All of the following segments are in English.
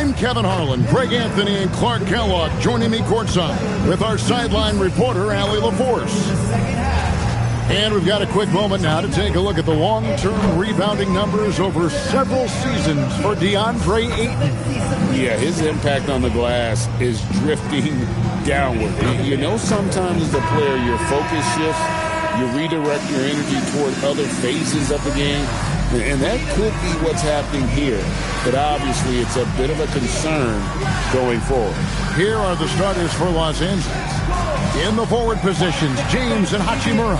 I'm Kevin Harlan, Greg Anthony, and Clark Kellogg joining me courtside with our sideline reporter, Allie LaForce. And we've got a quick moment now to take a look at the long-term rebounding numbers over several seasons for DeAndre Ayton. Yeah, his impact on the glass is drifting downward. You know, sometimes as a player, your focus shifts. You redirect your energy toward other phases of the game. And that could be what's happening here. But obviously, it's a bit of a concern going forward. Here are the starters for Los Angeles. In the forward positions, James and Hachimura.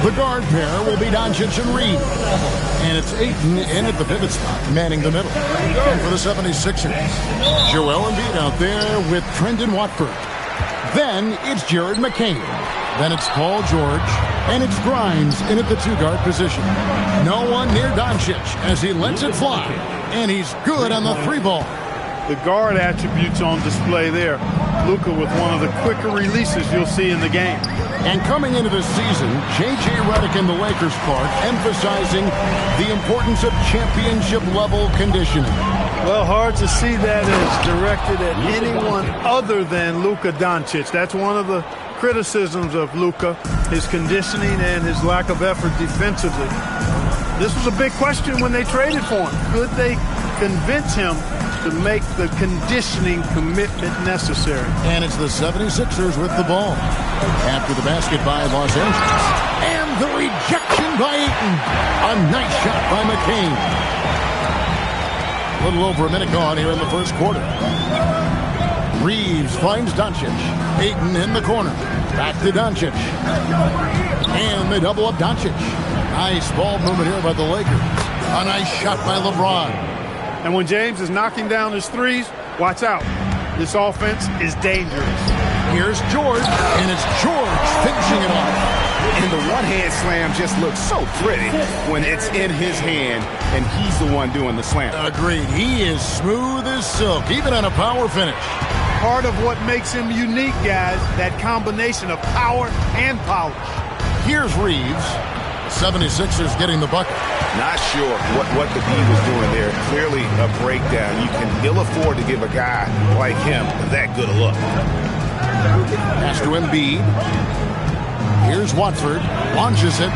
The guard pair will be Doncic and Reed. And it's Ayton in at the pivot spot, manning the middle. And for the 76ers, Joel Embiid out there with Trendon Watford. Then it's Jared McCain. Then it's Paul George. And it's Grimes in at the two-guard position. No one near Doncic as he lets it fly. And he's good on the three ball. The guard attributes on display there. Luka with one of the quicker releases you'll see in the game. And coming into this season, J.J. Redick and the Lakers, Clark, emphasizing the importance of championship-level conditioning. Well, hard to see that as directed at anyone other than Luka Doncic. That's one of the criticisms of Luka, his conditioning and his lack of effort defensively. This was a big question when they traded for him. Could they convince him to make the conditioning commitment necessary? And it's the 76ers with the ball. After the basket by Los Angeles. And the rejection by Ayton. A nice shot by McCain. A little over a minute gone here in the first quarter. Reeves finds Doncic. Ayton in the corner. Back to Doncic. And they double up Doncic. Nice ball movement here by the Lakers. A nice shot by LeBron. And when James is knocking down his threes, watch out. This offense is dangerous. Here's George, and it's George finishing it off. And the one-hand slam just looks so pretty when it's in his hand and he's the one doing the slam. Agreed. He is smooth as silk, even on a power finish. Part of what makes him unique, guys, that combination of power and polish. Here's Reeves. The 76ers getting the bucket. Not sure what the D was doing there. Clearly a breakdown. You can ill afford to give a guy like him that good a look. Pass to Embiid. Here's Watford. Launches it.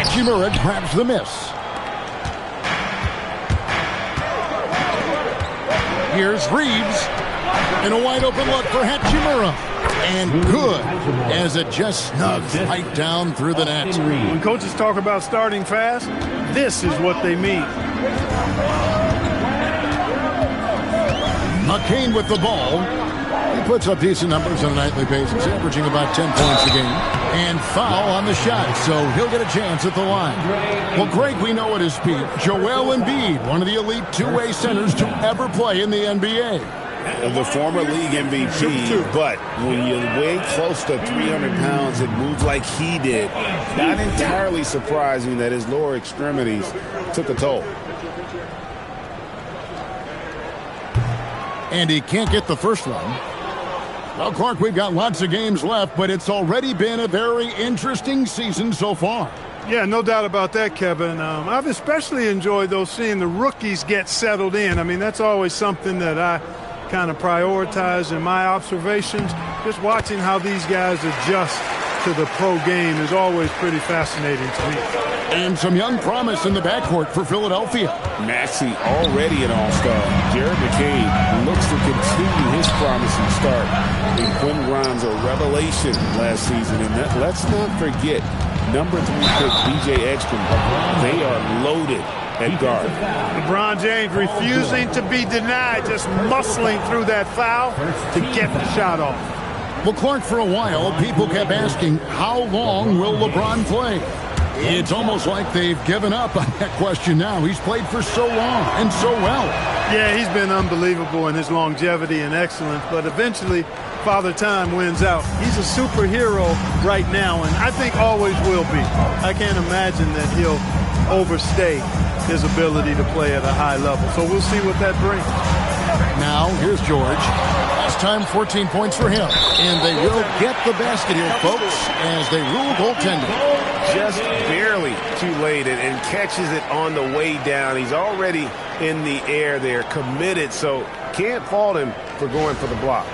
Hachimura grabs the miss. Here's Reeves. And a wide open look for Hachimura. And good, as it just snugs right down through the net. When coaches talk about starting fast, this is what they mean. McCain with the ball. He puts up decent numbers on a nightly basis, averaging about 10 points a game. And foul on the shot, so he'll get a chance at the line. Well, Greg, we know at his peak, Joel Embiid, one of the elite two-way centers to ever play in the NBA. The former league MVP, but when you weigh close to 300 pounds and move like he did, not entirely surprising that his lower extremities took a toll. And he can't get the first one. Well, Clark, we've got lots of games left, but it's already been a very interesting season so far. Yeah, no doubt about that, Kevin. I've especially enjoyed, though, seeing the rookies get settled in. I mean, that's always something that I kind of prioritize in my observations. Just watching how these guys adjust to the pro game is always pretty fascinating to me. And some young promise in the backcourt for Philadelphia. Maxey already an all-star. Jared McCain looks to continue his promising start. And Quinn Grimes a revelation last season. And let's not forget, number 3 pick B.J. Exton. They are loaded at guard. LeBron James refusing to be denied, just muscling through that foul to get the shot off. Well, Clark, for a while, people kept asking, how long will LeBron play? It's almost like they've given up on that question now. He's played for so long and so well. Yeah, he's been unbelievable in his longevity and excellence, but eventually Father Time wins out. He's a superhero right now, and I think always will be. I can't imagine that he'll overstay his ability to play at a high level. So we'll see what that brings. Now, here's George. Last time, 14 points for him. And they will get the basket here, folks, as they rule goaltending. just barely too late and catches it on the way down. He's already in the air there, committed, so can't fault him for going for the block.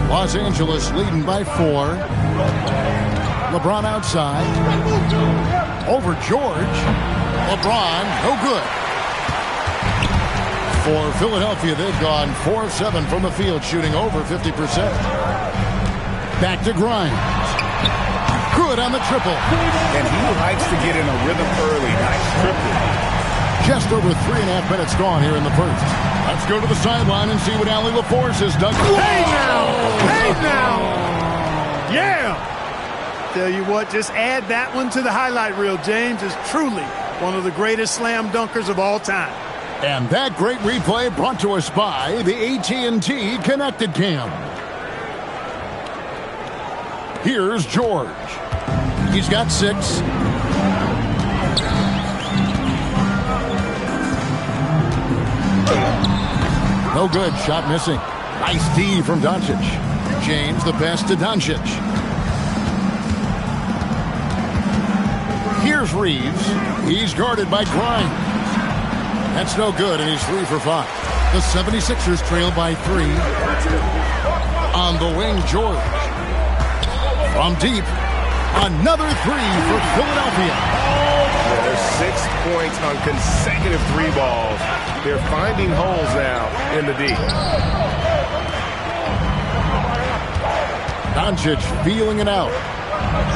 Los Angeles leading by 4. LeBron outside. Over George. LeBron, no good. For Philadelphia, they've gone 4 of 7 from the field, shooting over 50%. Back to Grimes. Good on the triple. And he likes to get in a rhythm early. Nice triple. Just over 3.5 minutes gone here in the first. Let's go to the sideline and see what Allie LaForce has done. Hey now! Hey now! Yeah! Tell you what, just add that one to the highlight reel. James is truly one of the greatest slam dunkers of all time. And that great replay brought to us by the AT&T Connected Cam. Here's George. He's got 6. No good. Shot missing. Nice D from Doncic. James the pass to Doncic. Here's Reeves. He's guarded by Grimes. That's no good, and he's 3 for 5. The 76ers trail by 3. On the wing, George. From deep, another 3 for Philadelphia. Yeah, there's 6 points on consecutive 3 balls. They're finding holes now in the D. Doncic feeling it out.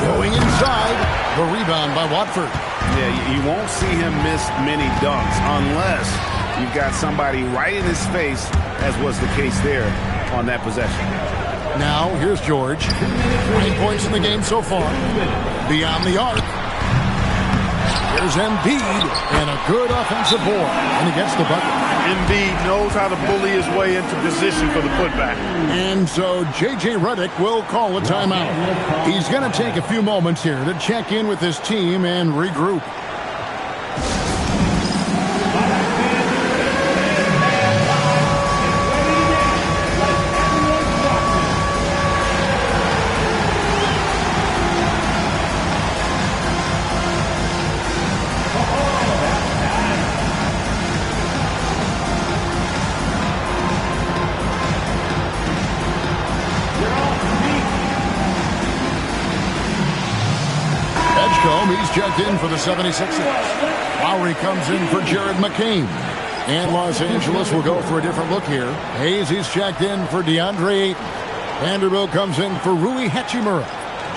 Going inside. The rebound by Watford. Yeah, you won't see him miss many dunks unless you've got somebody right in his face, as was the case there on that possession. Now, here's George. 9 points in the game so far. Beyond the arc. Here's Embiid. And a good offensive board. And he gets the bucket. Embiid knows how to bully his way into position for the putback. And so J.J. Redick will call a timeout. He's going to take a few moments here to check in with his team and regroup. He's checked in for the 76ers. Lowry comes in for Jared McCain. And Los Angeles will go for a different look here. Hayes, he's checked in for DeAndre Ayton. Vanderbilt comes in for Rui Hachimura.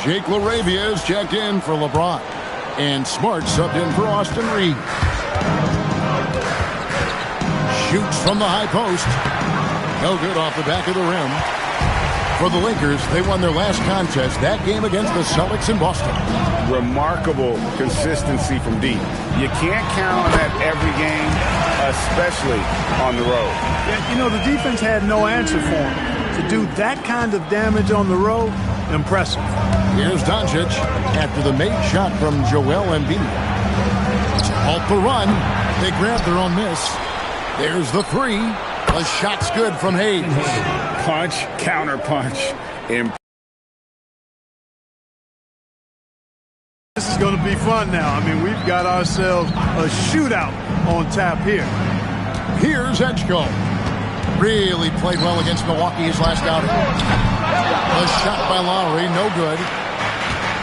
Jake LaRavia is checked in for LeBron. And Smart subbed in for Austin Reeves. Shoots from the high post. No good off the back of the rim. For the Lakers, they won their last contest, that game against the Celtics in Boston. Remarkable consistency from deep. You can't count on that every game, especially on the road. Yeah, you know, the defense had no answer for him. To do that kind of damage on the road, impressive. Here's Doncic after the made shot from Joel Embiid. Halt the run. They grab their own miss. There's the 3. The shot's good from Hayes. Punch, counter punch. This is going to be fun now. I mean, we've got ourselves a shootout on tap here. Here's Edgecombe. Really played well against Milwaukee his last outing. A shot by Lowry, no good.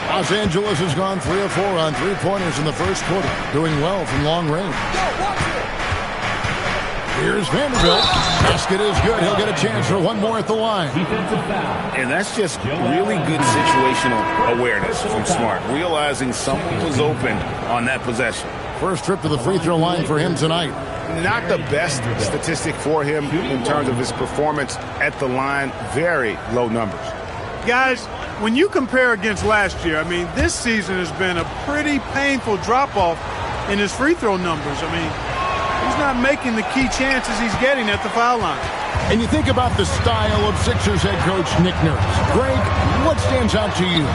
Los Angeles has gone 3 of 4 on 3-pointers in the first quarter, doing well from long range. Here's Vanderbilt. Basket is good. He'll get a chance for one more at the line. And that's just really good situational awareness from Smart, realizing someone was open on that possession. First trip to the free throw line for him tonight. Not the best statistic for him in terms of his performance at the line. Very low numbers. Guys, when you compare against last year, I mean, this season has been a pretty painful drop-off in his free throw numbers. I mean, he's not making the key chances he's getting at the foul line. And you think about the style of Sixers head coach Nick Nurse. Greg, what stands out to you?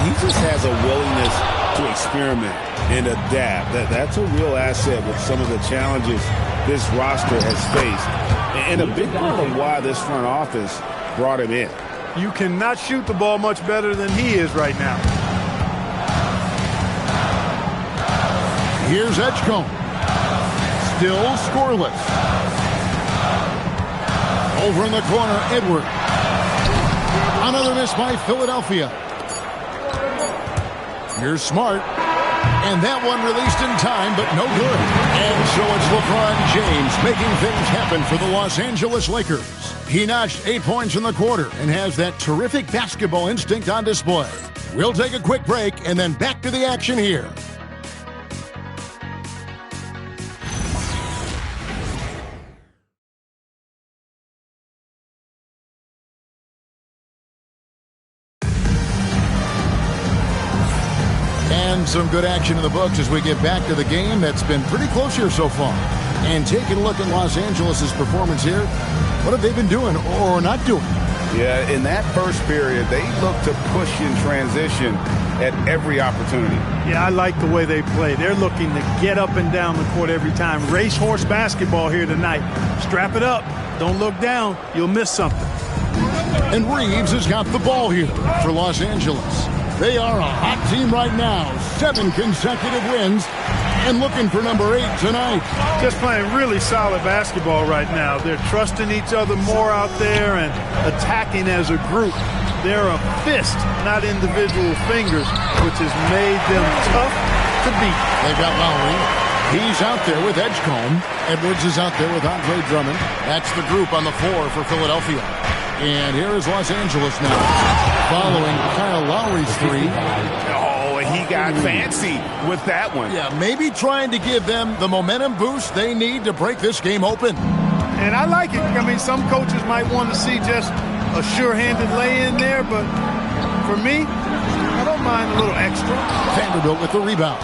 He just has a willingness to experiment and adapt. That's a real asset with some of the challenges this roster has faced. And a big part of why this front office brought him in. You cannot shoot the ball much better than he is right now. Here's Edgecombe. Still scoreless. Over in the corner, Edwards. Another miss by Philadelphia. Here's Smart. And that one released in time, but no good. And so it's LeBron James making things happen for the Los Angeles Lakers. He notched 8 points in the quarter and has that terrific basketball instinct on display. We'll take a quick break and then back to the action here. And some good action in the books as we get back to the game that's been pretty close here so far. And taking a look at Los Angeles' performance here, what have they been doing or not doing? Yeah, in that first period, they looked to push in transition at every opportunity. Yeah, I like the way they play. They're looking to get up and down the court every time. Racehorse basketball here tonight. Strap it up. Don't look down. You'll miss something. And Reeves has got the ball here for Los Angeles. They are a hot team right now. 7 consecutive wins and looking for number 8 tonight. Just playing really solid basketball right now. They're trusting each other more out there and attacking as a group. They're a fist, not individual fingers, which has made them tough to beat. They've got Lowry. He's out there with Edgecombe. Edwards is out there with Andre Drummond. That's the group on the floor for Philadelphia. And here is Los Angeles now, following Kyle Lowry's 3. Oh, and he got fancy with that one. Yeah, maybe trying to give them the momentum boost they need to break this game open. And I like it. I mean, some coaches might want to see just a sure-handed lay-in there, but for me, I don't mind a little extra. Vanderbilt with the rebound.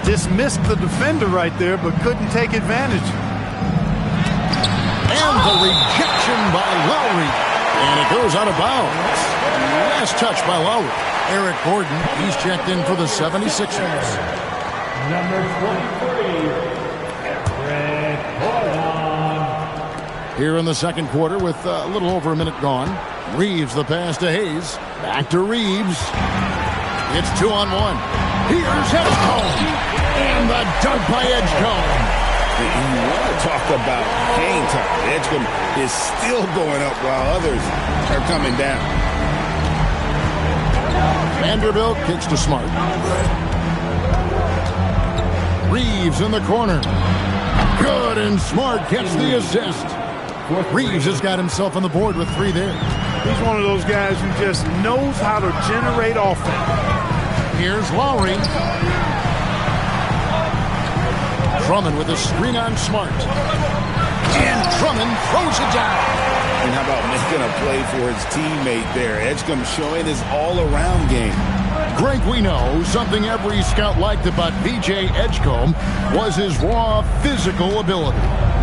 Dismissed the defender right there, but couldn't take advantage. And the rejection by Lowry. And it goes out of bounds. Last touch by Lowry. Eric Gordon, he's checked in for the 76ers. Number 23, Eric Gordon. Here in the second quarter with a little over a minute gone. Reeves the pass to Hayes. Back to Reeves. It's 2-on-1. Here's Edgecombe. And the dunk by Edgecombe. You want to talk about hang time. Edgecombe is still going up while others are coming down. Vanderbilt kicks to Smart. Reeves in the corner. Good, and Smart gets the assist. Reeves has got himself on the board with 3 there. He's one of those guys who just knows how to generate offense. Here's Lowry. Drummond with a screen on Smart. And Drummond throws it down. And how about making a play for his teammate there? Edgecombe showing his all-around game. Greg, we know something every scout liked about V.J. Edgecombe was his raw physical ability.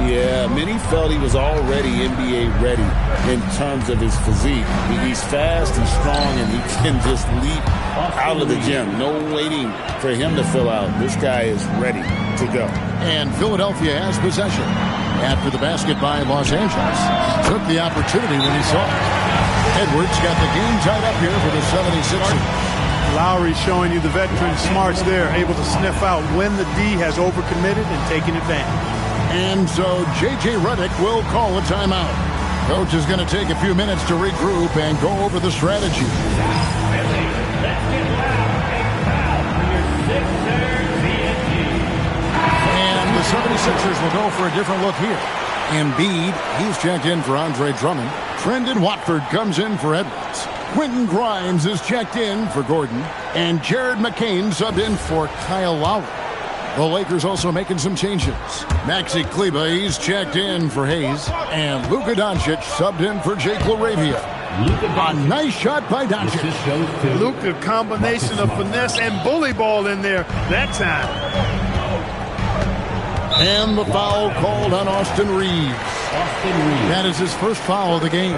Yeah, many felt he was already NBA ready in terms of his physique. He's fast and strong, and he can just leap out of the gym. No waiting for him to fill out. This guy is ready to go. And Philadelphia has possession. After the basket by Los Angeles. Took the opportunity when he saw it. Edwards got the game tied up here for the 76ers. Lowry showing you the veteran smarts there, able to sniff out when the D has overcommitted and taken advantage. And so J.J. Redick will call a timeout. Coach is going to take a few minutes to regroup and go over the strategy. And the 76ers will go for a different look here. Embiid, he's checked in for Andre Drummond. Trendon Watford comes in for Edwards. Quentin Grimes is checked in for Gordon. And Jared McCain subbed in for Kyle Lowry. The Lakers also making some changes. Maxi Kleber, he's checked in for Hayes. And Luka Doncic subbed in for Jake LaRavia. A nice shot by Doncic. Luka, combination of finesse and bully ball in there that time. And the foul called on Austin Reeves. That is his first foul of the game.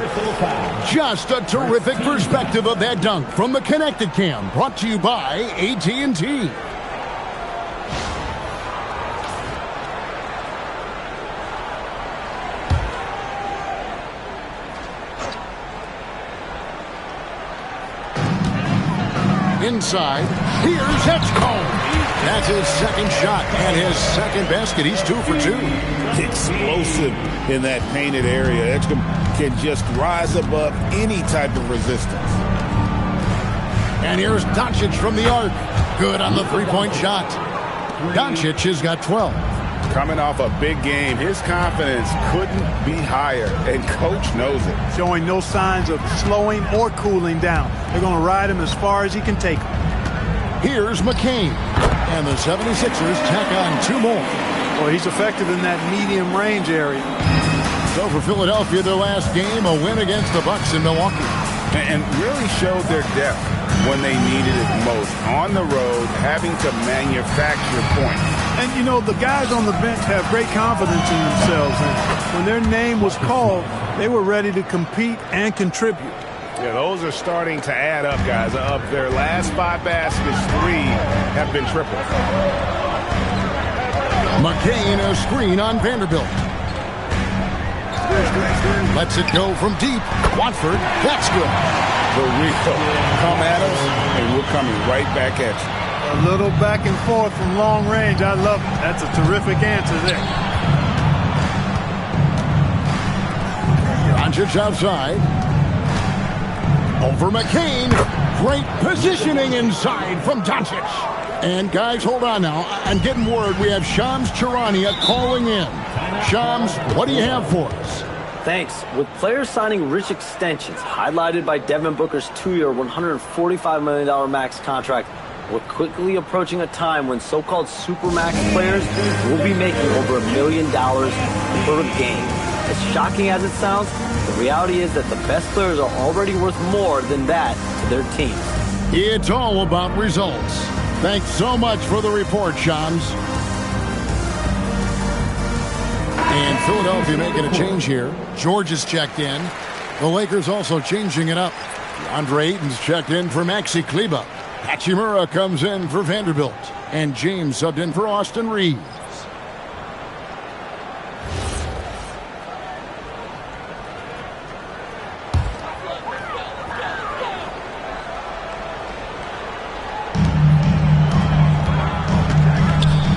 Just a terrific perspective of that dunk from the Connected Cam, brought to you by AT&T. inside. Here's Edgecombe. That's his second shot and his second basket. He's 2 for 2. Explosive in that painted area. Edgecombe can just rise above any type of resistance. And here's Doncic from the arc. Good on the three-point shot. Doncic has got 12. Coming off a big game, his confidence couldn't be higher, and coach knows it. Showing no signs of slowing or cooling down. They're going to ride him as far as he can take him. Here's McCain. And the 76ers tack on 2 more. Well, he's effective in that medium range area. So for Philadelphia, their last game, a win against the Bucks in Milwaukee. And really showed their depth when they needed it most. On the road, having to manufacture points. And, you know, the guys on the bench have great confidence in themselves. And when their name was called, they were ready to compete and contribute. Yeah, those are starting to add up, guys. Of their last 5 baskets, 3 have been tripled. McCain, a screen on Vanderbilt. Lets it go from deep. Watford, that's good. For real. Come at us, and we're coming right back at you. A little back and forth from long range. I love it. That's a terrific answer there. Doncic outside. Over McCain. Great positioning inside from Doncic. And guys, hold on now. I'm getting word we have Shams Charania calling in. Shams, what do you have for us? Thanks. With players signing rich extensions, highlighted by Devin Booker's 2-year, $145 million max contract, we're quickly approaching a time when so-called supermax players will be making over $1 million per game. As shocking as it sounds, the reality is that the best players are already worth more than that to their teams. It's all about results. Thanks so much for the report, Shams. And Philadelphia making a change here. George is checked in. The Lakers also changing it up. DeAndre Ayton's checked in for Maxi Kleber. Hachimura comes in for Vanderbilt. And James subbed in for Austin Reeves.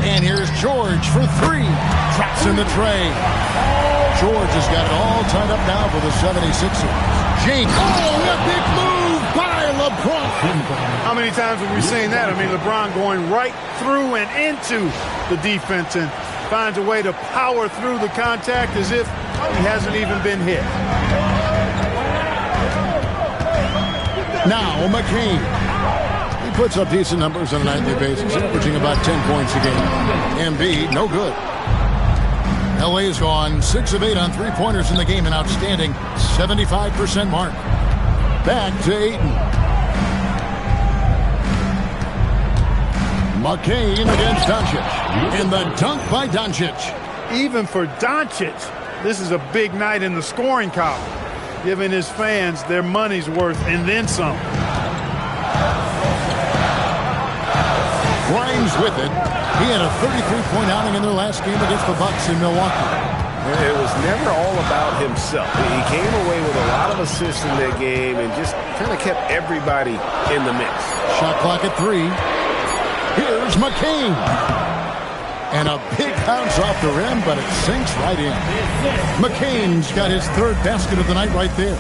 And here's George for 3. Traps in the tray. George has got it all tied up now for the 76ers. James. Oh, a big move by LeBron. How many times have we seen that? I mean, LeBron going right through and into the defense and finds a way to power through the contact as if he hasn't even been hit. Now McCain. He puts up decent numbers on a nightly basis, averaging about 10 points a game. Embiid, no good. LA's gone 6 of 8 on three-pointers in the game, an outstanding 75% mark. Back to Ayton. McCain against Doncic. And the dunk by Doncic. Even for Doncic, this is a big night in the scoring column, giving his fans their money's worth and then some. Grimes with it. He had a 33-point outing in their last game against the Bucks in Milwaukee. It was never all about himself. He came away with a lot of assists in that game and just kind of kept everybody in the mix. Shot clock at 3. Here's McCain. And a big bounce off the rim, but it sinks right in. McCain's got his 3rd basket of the night right there.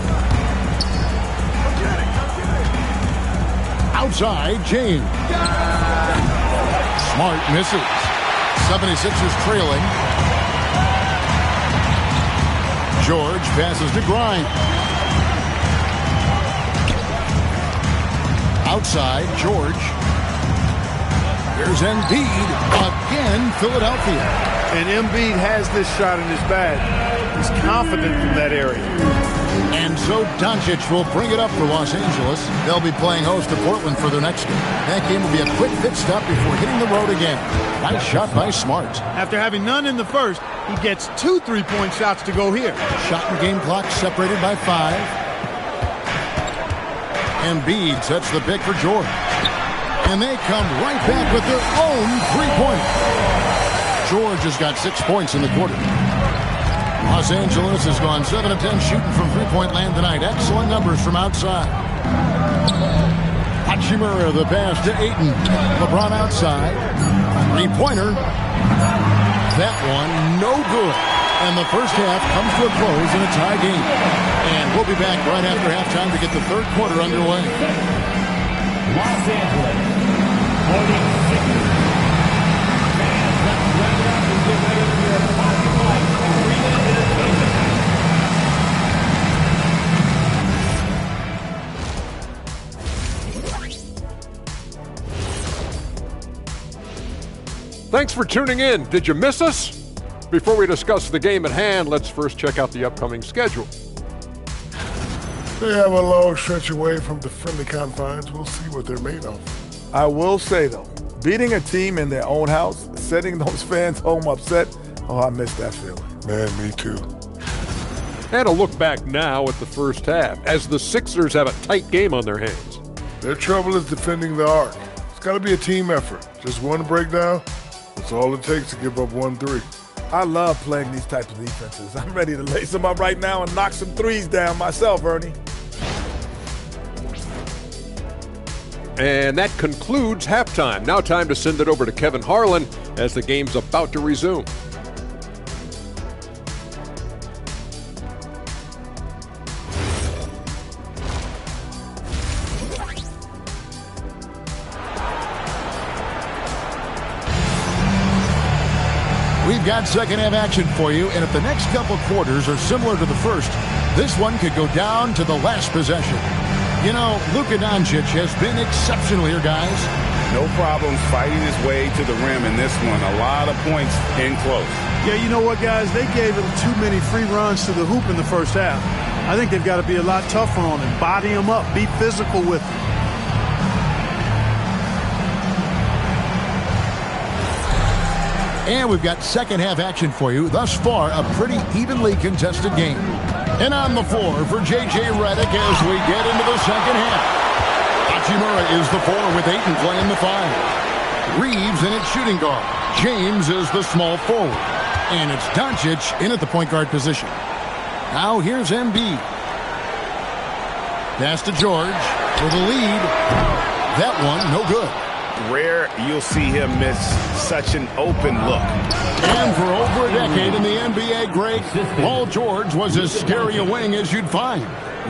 Outside, James. Smart misses. 76ers trailing. George passes to Grimes. Outside, George. Here's Embiid. Again, Philadelphia. And Embiid has this shot in his bag. He's confident in that area. And so Doncic will bring it up for Los Angeles. They'll be playing host to Portland for their next game. That game will be a quick pit stop before hitting the road again. Nice shot by Smart. After having none in the first, he gets 2 3-point shots to go here. Shot and game clock separated by 5. Embiid sets the pick for George. And they come right back with their own 3-pointer. George has got 6 points in the quarter. Los Angeles has gone 7 of 10 shooting from three-point land tonight. Excellent numbers from outside. Hachimura, the pass to Ayton. LeBron outside. Three-pointer. That one, no good. And the first half comes to a close in a tie game. And we'll be back right after halftime to get the third quarter underway. Los Angeles, 46ers. Fans, let's wrap it up and get ready for your Hockey Life Arena Entertainment. Thanks for tuning in. Did you miss us? Before we discuss the game at hand, let's first check out the upcoming schedule. They have a long stretch away from the friendly confines. We'll see what they're made of. I will say, though, beating a team in their own house, setting those fans home upset, I miss that feeling. Man, me too. And a look back now at the first half, as the Sixers have a tight game on their hands. Their trouble is defending the arc. It's got to be a team effort. Just one breakdown, that's all it takes to give up 1-3. I love playing these types of defenses. I'm ready to lace them up right now and knock some threes down myself, Ernie. And that concludes halftime. Now time to send it over to Kevin Harlan as the game's about to resume. We've got second half action for you, and if the next couple quarters are similar to the first, this one could go down to the last possession. You know, Luka Doncic has been exceptional here, guys. No problems fighting his way to the rim in this one. A lot of points in close. Yeah, you know what, guys? They gave him too many free runs to the hoop in the first half. I think they've got to be a lot tougher on him, body him up, be physical with him. And we've got second half action for you. Thus far, a pretty evenly contested game. And on the floor for J.J. Redick as we get into the second half. Hachimura is the 4 with Ayton playing the 5. Reeves in at shooting guard. James is the small forward. And it's Doncic in at the point guard position. Now here's Embiid. Pass to George for the lead. That one, no good. Rare you'll see him miss such an open look. And for over a decade in the NBA, Greg, Paul George was as scary a wing as you'd find.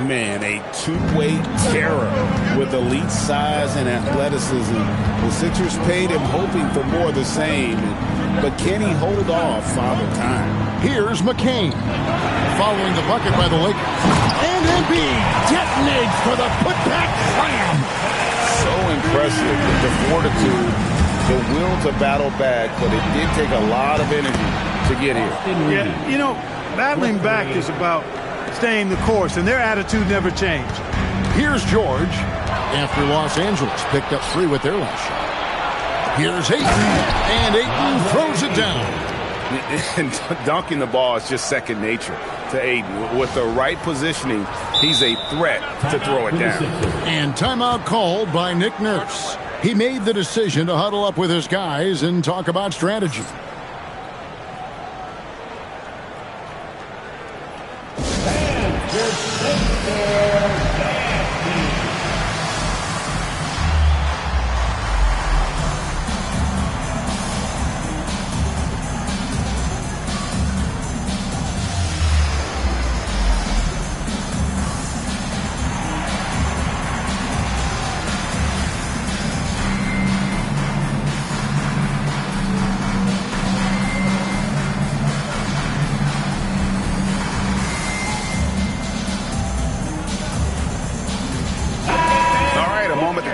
Man, a two-way terror with elite size and athleticism. The Sixers paid him hoping for more of the same, but can he hold off Father Time? Here's McCain following the bucket by the Lakers. And Embiid detonates for the putback slam. So impressive with the fortitude, the will to battle back, but it did take a lot of energy to get here. Yeah, you know, battling back is about staying the course, and their attitude never changed. Here's George after Los Angeles picked up 3 with their last shot. Here's Ayton, and Ayton throws it down. And dunking the ball is just second nature to Ayton. With the right positioning, he's a threat to throw it down. And timeout called by Nick Nurse. He made the decision to huddle up with his guys and talk about strategy.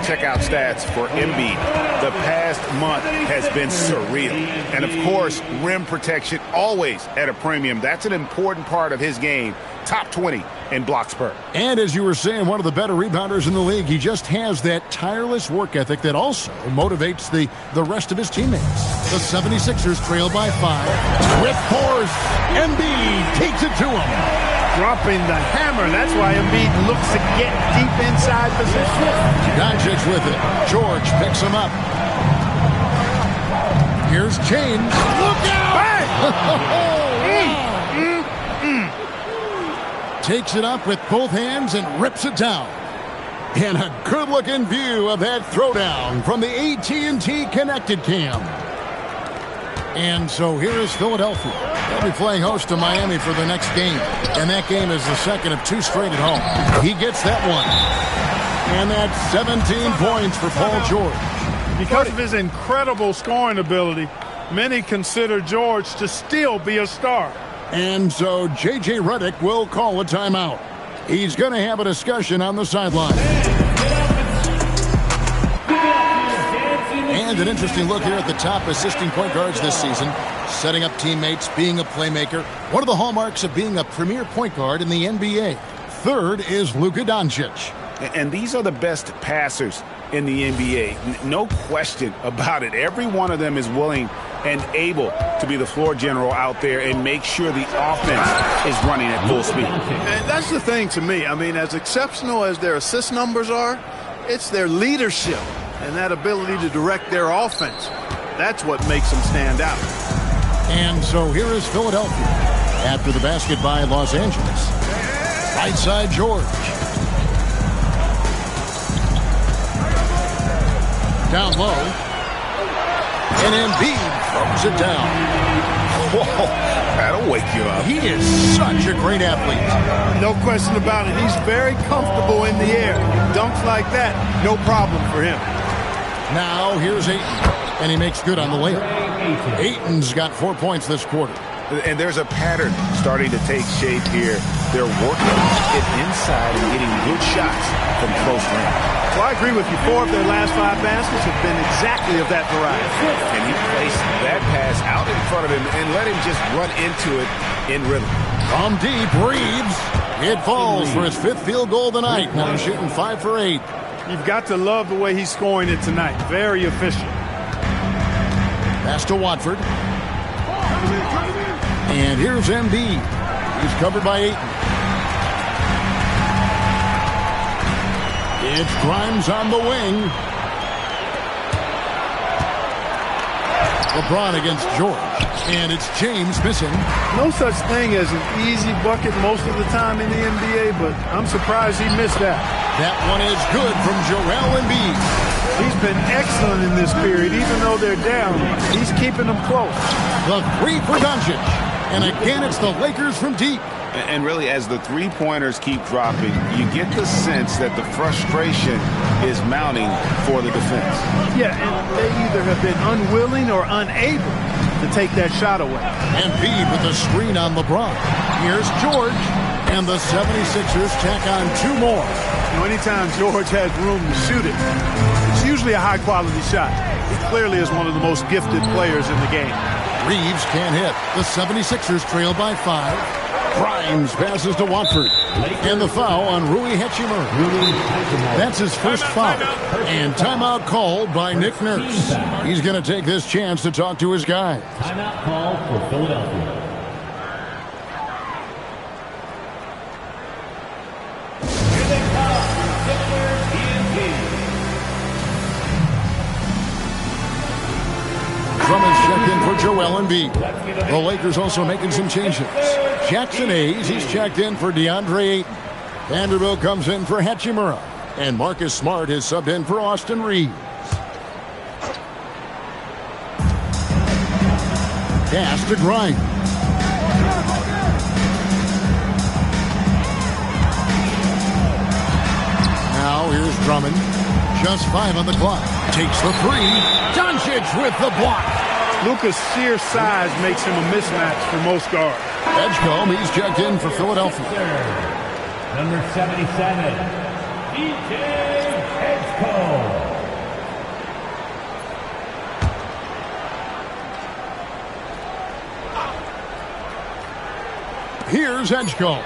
Check out stats for Embiid. The past month has been surreal. And, of course, rim protection always at a premium. That's an important part of his game. Top 20 in blocks per. And as you were saying, one of the better rebounders in the league. He just has that tireless work ethic that also motivates the rest of his teammates. The 76ers trail by 5. With force, Embiid takes it to him. Dropping the hammer. That's why Embiid looks to get deep inside position. Doncic with it. George picks him up. Here's James. Look out! Takes it up with both hands and rips it down. And a good-looking view of that throwdown from the AT&T Connected Cam. And so here is Philadelphia. They'll be playing host to Miami for the next game. And that game is the second of 2 straight at home. He gets that one. And that's 17 points for Paul George. Because of his incredible scoring ability, many consider George to still be a star. And so J.J. Redick will call a timeout. He's going to have a discussion on the sideline. And an interesting look here at the top assisting point guards this season. Setting up teammates, being a playmaker. One of the hallmarks of being a premier point guard in the NBA. Third is Luka Doncic. And these are the best passers in the NBA. No question about it. Every one of them is willing and able to be the floor general out there and make sure the offense is running at full speed. And that's the thing to me. I mean, as exceptional as their assist numbers are, it's their leadership and that ability to direct their offense. That's what makes them stand out. And so here is Philadelphia after the basket by Los Angeles. Right side George. Down low. And Embiid throws it down. Whoa, that'll wake you up. He is such a great athlete. No question about it. He's very comfortable in the air. Dunks like that, no problem for him. Now here's Ayton. And he makes good on the layup. Ayton's got 4 points this quarter. And there's a pattern starting to take shape here. They're working it inside and getting good shots from close range. Well, I agree with you. 4 of their last 5 baskets have been exactly of that variety. And he placed that pass out in front of him and let him just run into it in rhythm. From deep, Reeves. It falls for his 5th field goal tonight. Now he's shooting 5 for 8. You've got to love the way he's scoring it tonight. Very efficient. Pass to Watford. And here's Embiid. He's covered by Ayton. It's Grimes on the wing. LeBron against George. And it's James missing. No such thing as an easy bucket most of the time in the NBA, but I'm surprised he missed that. That one is good from Joel Embiid. He's been excellent in this period. Even though they're down, he's keeping them close. The 3 for Doncic. And again, it's the Lakers from deep. And really, as the three-pointers keep dropping, you get the sense that the frustration is mounting for the defense. Yeah, and they either have been unwilling or unable to take that shot away. Embiid with a screen on LeBron. Here's George. And the 76ers tack on 2 more. Anytime George has room to shoot it, it's usually a high-quality shot. He clearly is one of the most gifted players in the game. Reeves can't hit. The 76ers trail by 5. Grimes passes to Watford. And the foul on Rui Hachimura. That's his first foul. And timeout called by Nick Nurse. He's going to take this chance to talk to his guys. Timeout called for Philadelphia. Drummond's checked in for Joel Embiid. The Lakers also making some changes. Jackson Hayes, he's checked in for DeAndre Ayton. Vanderbilt comes in for Hachimura. And Marcus Smart is subbed in for Austin Reeves. Pass to Grimes. Now here's Drummond. Just 5 on the clock. Takes the 3. Doncic with the block. Luka's sheer size makes him a mismatch for most guards. Edgecombe, he's checked in for Philadelphia. Number 77, DJ Edgecombe. Here's Edgecombe.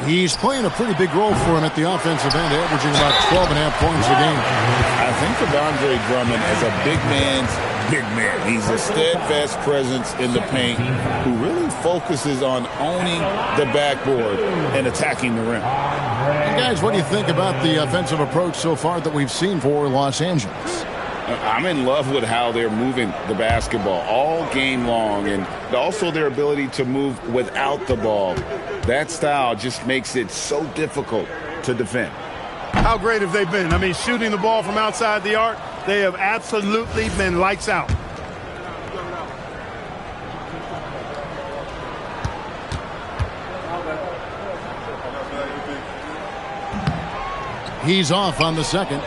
He's playing a pretty big role for him at the offensive end, averaging about 12.5 points a game. I think of Andre Drummond as a big man's big man. He's a steadfast presence in the paint who really focuses on owning the backboard and attacking the rim. And guys, what do you think about the offensive approach so far that we've seen for Los Angeles? I'm in love with how they're moving the basketball all game long, and also their ability to move without the ball. That style just makes it so difficult to defend. How great have they been? I mean, shooting the ball from outside the arc, they have absolutely been lights out. He's off on the second.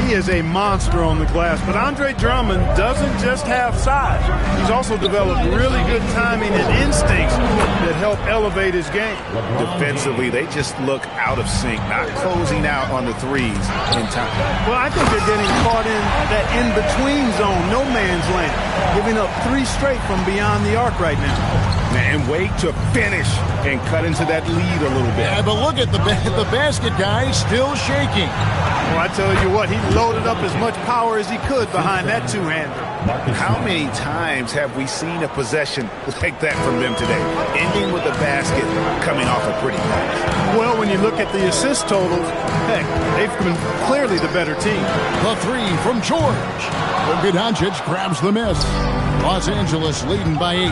He is a monster on the glass, but Andre Drummond doesn't just have size. He's also developed really good timing and instincts that help elevate his game. Defensively, they just look out of sync, not closing out on the threes in time. Well, I think they're getting caught in that in-between zone, no man's land, giving up 3 straight from beyond the arc right now. And wait to finish and cut into that lead a little bit. Yeah, but look at the basket guy still shaking. Well, I tell you what, he loaded up as much power as he could behind that two-hander. How many times have we seen a possession like that from them today, ending with a basket coming off a pretty pass? Well, when you look at the assist totals, heck, they've been clearly the better team. The three from George. Luka Doncic grabs the miss. Los Angeles leading by 8.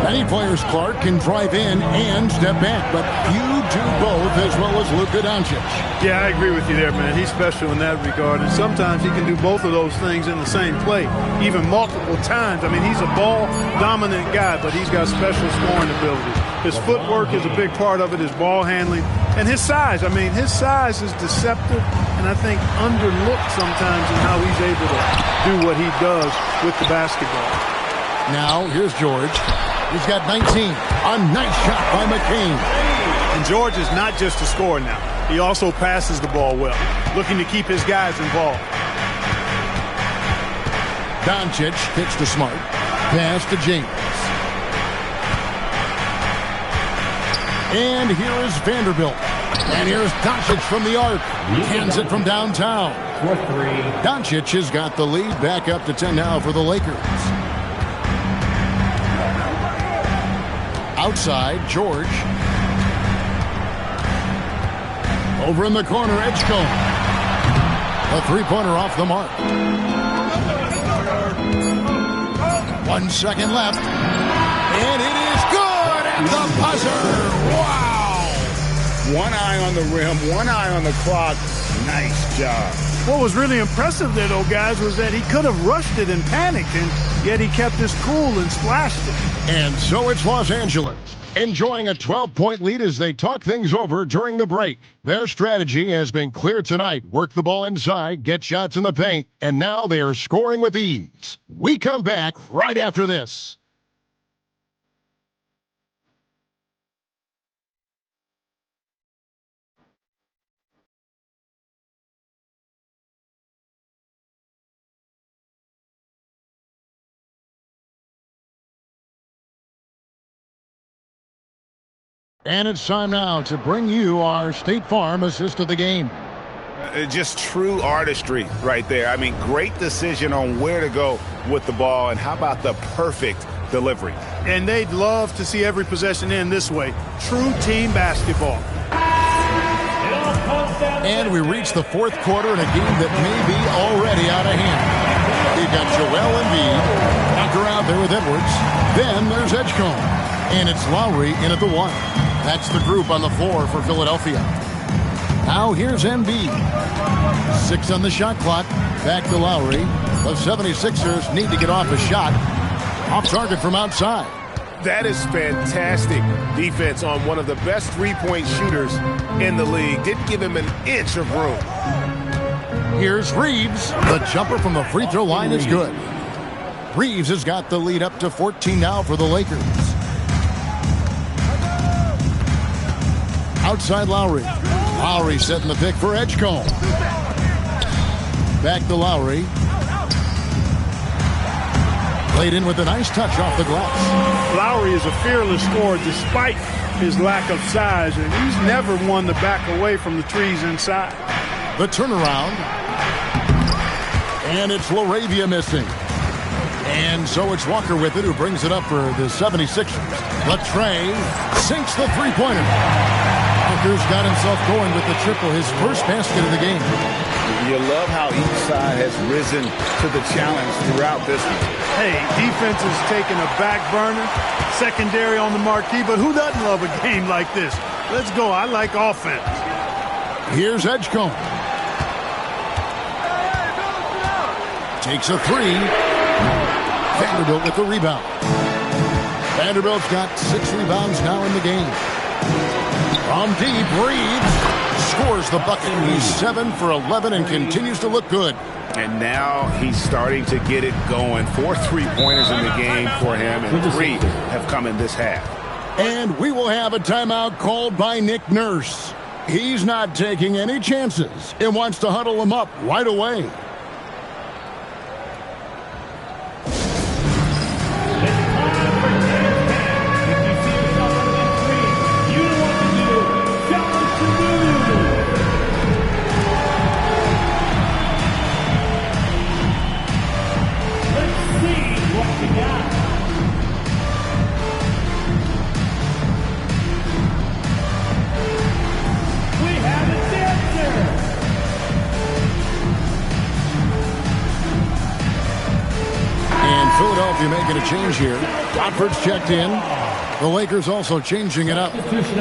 Many players, Clark, can drive in and step back, but few do both as well as Luka Doncic. Yeah, I agree with you there, man. He's special in that regard, and sometimes he can do both of those things in the same play, even multiple times. I mean, he's a ball-dominant guy, but he's got special scoring ability. His footwork is a big part of it, his ball handling, and his size. I mean, his size is deceptive, and I think underlooked sometimes in how he's able to do what he does with the basketball. Now, here's George. He's got 19. A nice shot by McCain. And George is not just a scorer now. He also passes the ball well, looking to keep his guys involved. Doncic kicks to Smart. Pass to James. And here is Vanderbilt. And here's Doncic from the arc. Hands it from downtown. Doncic has got the lead. Back up to 10 now for the Lakers. Outside, George. Over in the corner, Edgecombe. A three-pointer off the mark. 1 second left. And it is good at the buzzer. Wow. One eye on the rim, one eye on the clock. Nice job. What was really impressive there, though, guys, was that he could have rushed it and panicked, and yet he kept his cool and splashed it. And so it's Los Angeles, enjoying a 12-point lead as they talk things over during the break. Their strategy has been clear tonight. Work the ball inside, get shots in the paint, and now they are scoring with ease. We come back right after this. And it's time now to bring you our State Farm assist of the game. Just true artistry right there. I mean, great decision on where to go with the ball, and how about the perfect delivery? And they'd love to see every possession end this way. True team basketball. And we reach the fourth quarter in a game that may be already out of hand. We've got Joel Embiid, Tucker out there with Edwards. Then there's Edgecombe. And it's Lowry in at the 1. That's the group on the floor for Philadelphia. Now here's Embiid. 6 on the shot clock. Back to Lowry. The 76ers need to get off a shot. Off target from outside. That is fantastic defense on one of the best three-point shooters in the league. Didn't give him an inch of room. Here's Reeves. The jumper from the free throw line is good. Reeves has got the lead up to 14 now for the Lakers. Outside Lowry. Lowry setting the pick for Edgecombe. Back to Lowry. Played in with a nice touch off the glass. Lowry is a fearless scorer despite his lack of size, and he's never one to back away from the trees inside. The turnaround. And it's LaRavia missing. And so it's Walker with it, who brings it up for the 76ers. Latrey sinks the three-pointer. Walker's got himself going with the triple, his first basket of the game. You love how each side has risen to the challenge throughout this one. Hey, defense is taking a back burner, secondary on the marquee, but who doesn't love a game like this? Let's go. I like offense. Here's Edgecombe. Takes a three. Vanderbilt with the rebound. Vanderbilt's got 6 rebounds now in the game. From deep, Reeves scores the bucket. He's 7 for 11 and continues to look good. And now he's starting to get it going. 4 3-pointers in the game for him, and 3 have come in this half. And we will have a timeout called by Nick Nurse. He's not taking any chances and wants to huddle him up right away. Philadelphia making a change here. Watford's checked in. The Lakers also changing it up.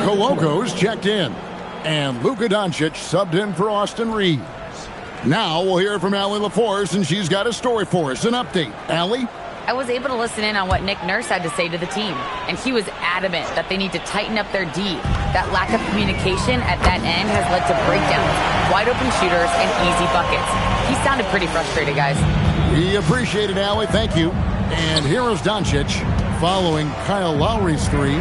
Coloco's checked in. And Luka Doncic subbed in for Austin Reeves. Now we'll hear from Allie LaForce, and she's got a story for us. An update. Allie? I was able to listen in on what Nick Nurse had to say to the team, and he was adamant that they need to tighten up their D. That lack of communication at that end has led to breakdowns, wide open shooters, and easy buckets. He sounded pretty frustrated, guys. We appreciate it, Allie. Thank you. And here is Doncic following Kyle Lowry's three.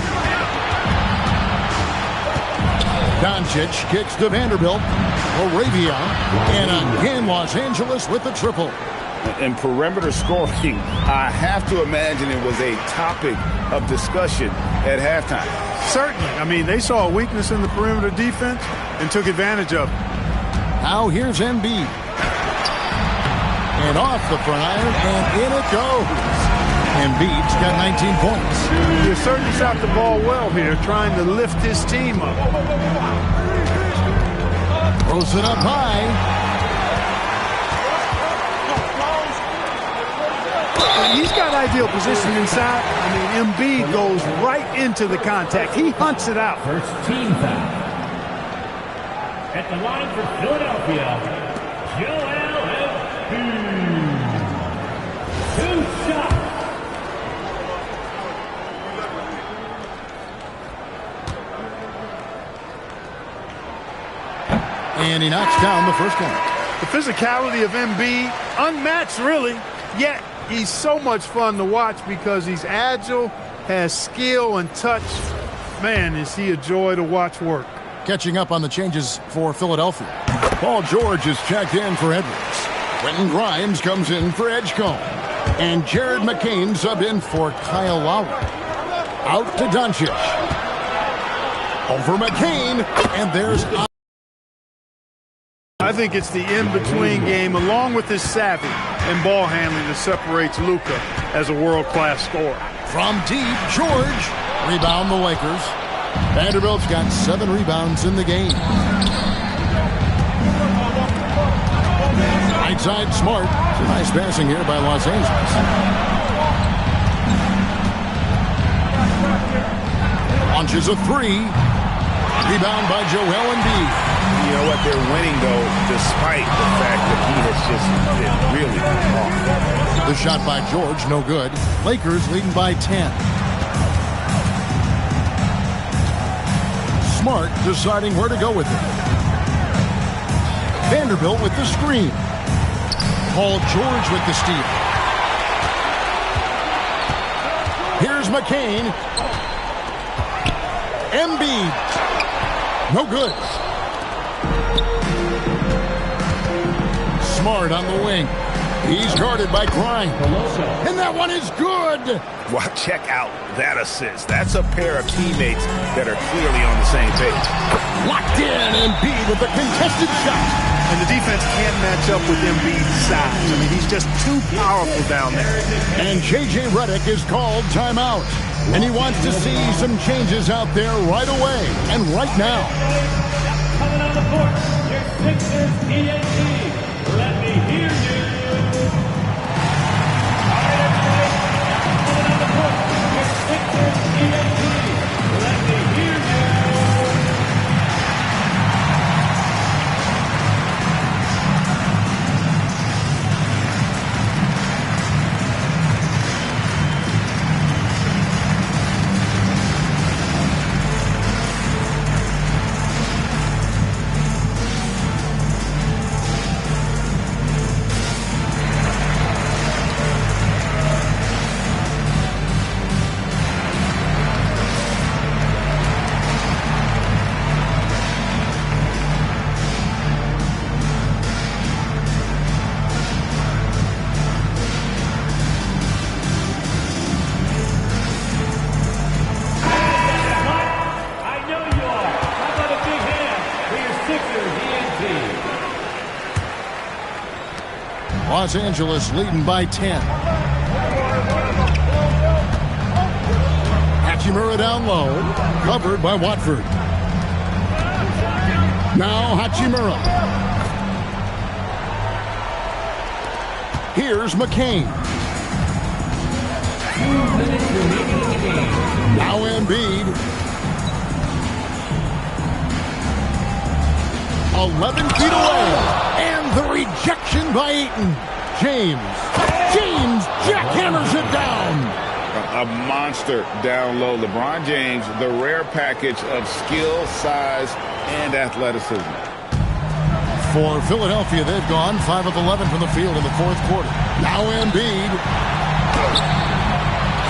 Doncic kicks to Vanderbilt. Moravia. And again, Los Angeles with the triple. And perimeter scoring, I have to imagine it was a topic of discussion at halftime. Certainly. I mean, they saw a weakness in the perimeter defense and took advantage of it. Now here's Embiid. And off the front iron, and in it goes. Embiid's got 19 points. He certainly shot the ball well here, trying to lift his team up. Throws it up high. He's got ideal position inside. I mean, Embiid goes right into the contact. He hunts it out. First team foul. At the line for Philadelphia, Joel Embiid. 2 shots. And he knocks down the first one. The physicality of Embiid, unmatched really, yet he's so much fun to watch because he's agile, has skill and touch. Man, is he a joy to watch work. Catching up on the changes for Philadelphia. Paul George is checked in for Edwards. Quentin Grimes comes in for Edgecombe. And Jared McCain sub in for Kyle Lowry. Out to Doncic. Over McCain, and there's... I think it's the in-between game, along with his savvy and ball handling, that separates Luka as a world-class scorer. From deep, George. Rebound the Lakers. Vanderbilt's got 7 rebounds in the game. Right side, Smart. Nice passing here by Los Angeles. Launches a 3. Rebound by Joel Embiid. You know what? They're winning, though, despite the fact that he has just been really off. The shot by George, no good. Lakers leading by 10. Smart deciding where to go with it. Vanderbilt with the screen. Paul George with the steal. Here's McCain. Embiid. No good. Smart on the wing. He's guarded by Grimes. And that one is good. Well, check out that assist. That's a pair of teammates that are clearly on the same page. Locked in, Embiid with a contested shot. And the defense can't match up with Embiid's size. I mean, he's just too powerful down there. And J.J. Redick is called timeout. And he wants to see some changes out there right away and right now. Coming on the court, your Sixers EAT. Let me hear you. All right, everybody. Coming on the court, your Sixers EAT. Let me hear you. Los Angeles leading by 10. Hachimura down low, covered by Watford. Now Hachimura. Here's McCain. Now Embiid. 11 feet away. And the rejection by Ayton. James jackhammers it down. A monster down low. LeBron James, the rare package of skill, size, and athleticism. For Philadelphia, they've gone 5 of 11 from the field in the fourth quarter. Now Embiid.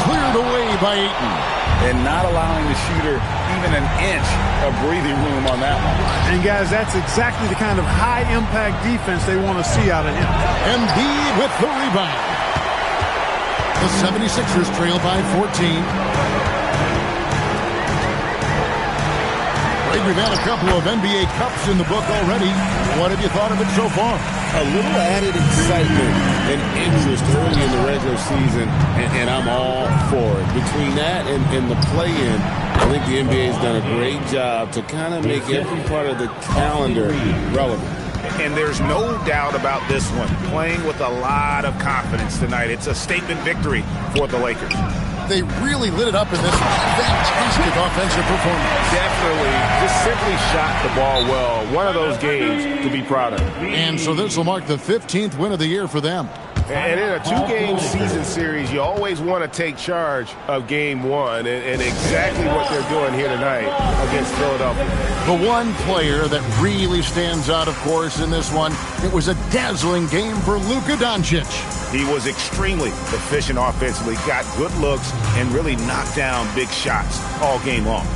Cleared away by Ayton. And not allowing the shooter even an inch of breathing room on that one. And, guys, that's exactly the kind of high-impact defense they want to see out of him. Embiid with the rebound. The 76ers trail by 14. Greg, we've had a couple of NBA Cups in the book already. What have you thought of it so far? A little added excitement and interest early in the regular season, and I'm all for it. Between that and the play-in, I think the NBA has done a great job to kind of make every part of the calendar relevant. And there's no doubt about this one. Playing with a lot of confidence tonight. It's a statement victory for the Lakers. They really lit it up in this fantastic offensive performance. Definitely. Just simply shot the ball well. One of those games to be proud of. And so this will mark the 15th win of the year for them. And in a two-game season series, you always want to take charge of game one, and exactly what they're doing here tonight against Philadelphia. The one player that really stands out, of course, in this one, it was a dazzling game for Luka Doncic. He was extremely efficient offensively, got good looks, and really knocked down big shots all game long.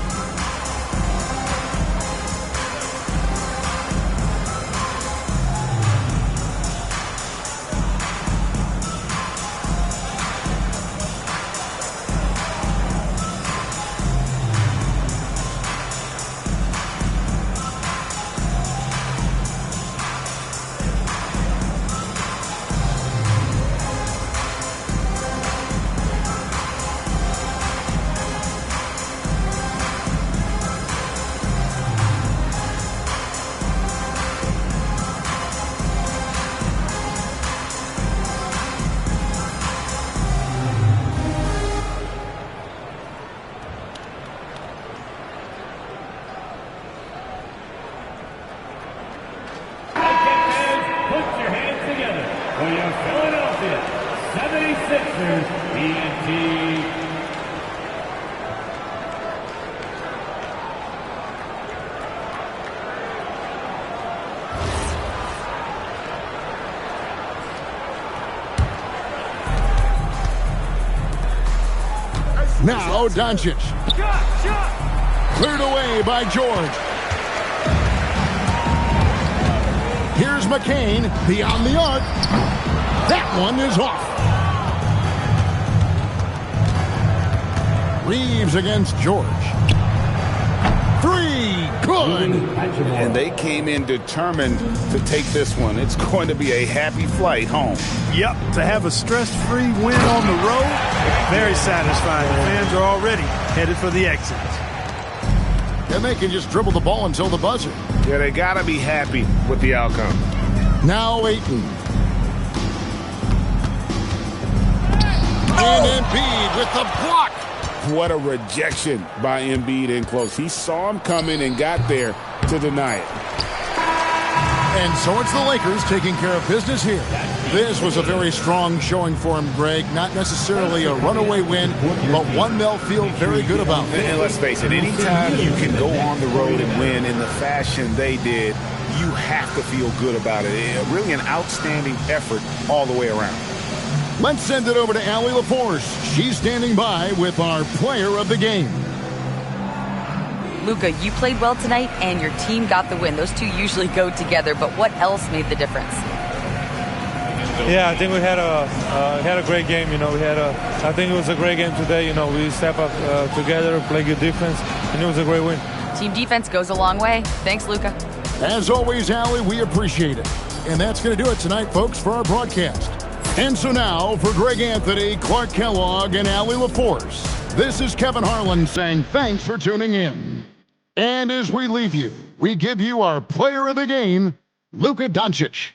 Now Doncic. Cleared away by George. Here's McCain beyond the arc. That one is off. Reeves against George. Three, good. And they came in determined to take this one. It's going to be a happy flight home. Yep, to have a stress-free win on the road, very satisfying. The fans are already headed for the exit. And they can just dribble the ball until the buzzer. Yeah, they got to be happy with the outcome. Now Ayton. And Embiid with the block. What a rejection by Embiid in close. He saw him coming and got there to deny it. And so it's the Lakers taking care of business here. This was a very strong showing for him, Greg. Not necessarily a runaway win, but one they'll feel very good about. And let's face it, anytime you can go on the road and win in the fashion they did, you have to feel good about it. Really an outstanding effort all the way around. Let's send it over to Allie LaForce. She's standing by with our player of the game. Luka, you played well tonight, and your team got the win. Those two usually go together, but what else made the difference? Yeah, I think we had a great game. I think it was a great game today. We step up together, play good defense, and it was a great win. Team defense goes a long way. Thanks, Luka. As always, Allie, we appreciate it. And that's going to do it tonight, folks, for our broadcast. And so now, for Greg Anthony, Clark Kellogg, and Allie LaForce, this is Kevin Harlan saying thanks for tuning in. And as we leave you, we give you our player of the game, Luka Doncic.